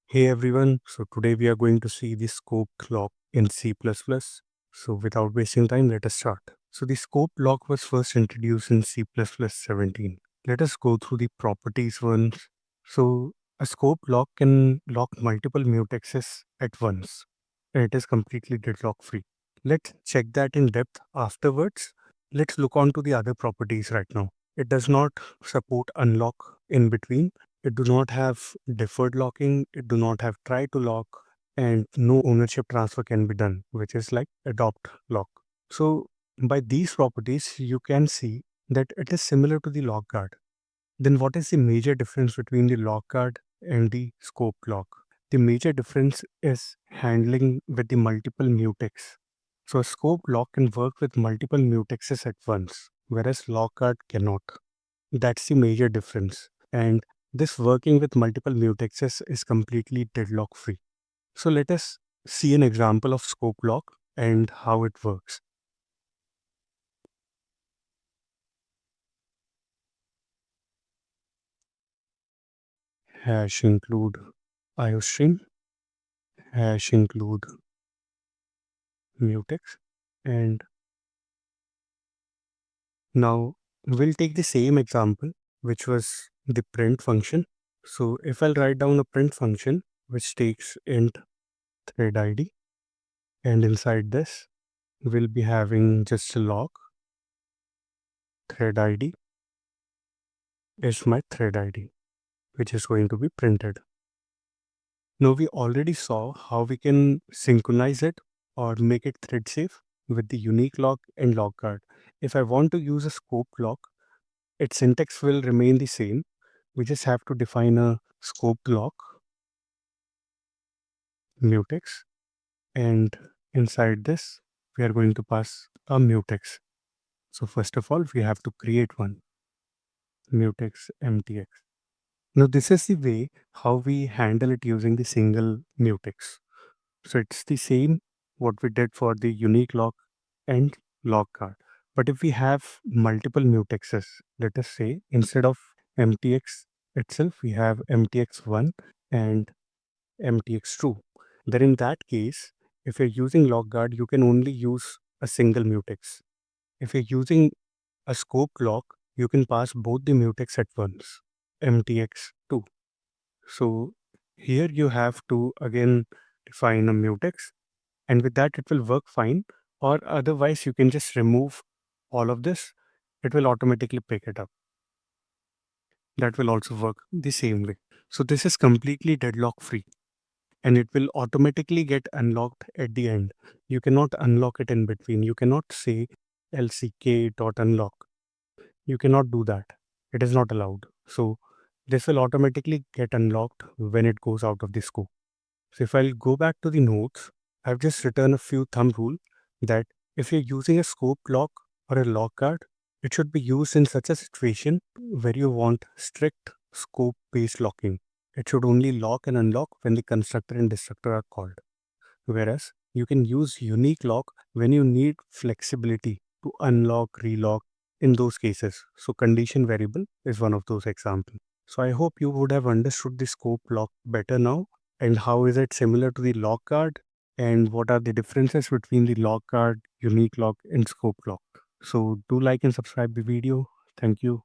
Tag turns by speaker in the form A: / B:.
A: Hey everyone, so today we are going to see the scope lock in C++. So without wasting time, let us start. So the scope lock was first introduced in C++ 17. Let us go through the properties once. So a scope lock can lock multiple mutexes at once, and it is completely deadlock free. Let's check that in depth afterwards. Let's look on to the other properties right now. It does not support unlock in between. It do not have deferred locking, it do not have try to lock, and no ownership transfer can be done, which is like adopt lock. So by these properties, you can see that it is similar to the lock guard. Then what is the major difference between the lock guard and the scope lock? The major difference is handling with the multiple mutex. So a scope lock can work with multiple mutexes at once, whereas lock guard cannot. That's the major difference. And this working with multiple mutexes is completely deadlock free. So let us see an example of scope lock and how it works. Hash include iostream, hash include mutex, and now we'll take the same example, which was the print function. So if I'll write down a print function which takes int thread ID, and inside this we'll be having just a log thread ID is my thread ID, which is going to be printed. Now we already saw how we can synchronize it or make it thread safe with the unique lock and lock guard. If I want to use a scope lock, its syntax will remain the same. We just have to define a scope lock mutex, and inside this we are going to pass a mutex. So first of all, we have to create one mutex mtx. Now this is the way how we handle it using the single mutex. So it's the same what we did for the unique lock and lock guard. But if we have multiple mutexes, let us say instead of mtx itself, we have mtx1 and mtx2. Then in that case, if you're using lock guard, you can only use a single mutex. If you're using a scope lock, you can pass both the mutex at once, mtx2. So here you have to again define a mutex, and with that it will work fine, or otherwise you can just remove all of this. It will automatically pick it up. That will also work the same way. So this is completely deadlock free, and it will automatically get unlocked at the end. You cannot unlock it in between. You cannot say lck.unlock. You cannot do that. It is not allowed. So this will automatically get unlocked when it goes out of the scope. So if I'll go back to the notes, I've just written a few thumb rule that if you're using a scope lock or a lock guard, it should be used in such a situation where you want strict scope based locking. It should only lock and unlock when the constructor and destructor are called. Whereas you can use unique lock when you need flexibility to unlock, relock in those cases. So condition variable is one of those examples. So I hope you would have understood the scope lock better now, and how is it similar to the lock guard, and what are the differences between the lock guard, unique lock and scope lock. So do like and subscribe the video. Thank you.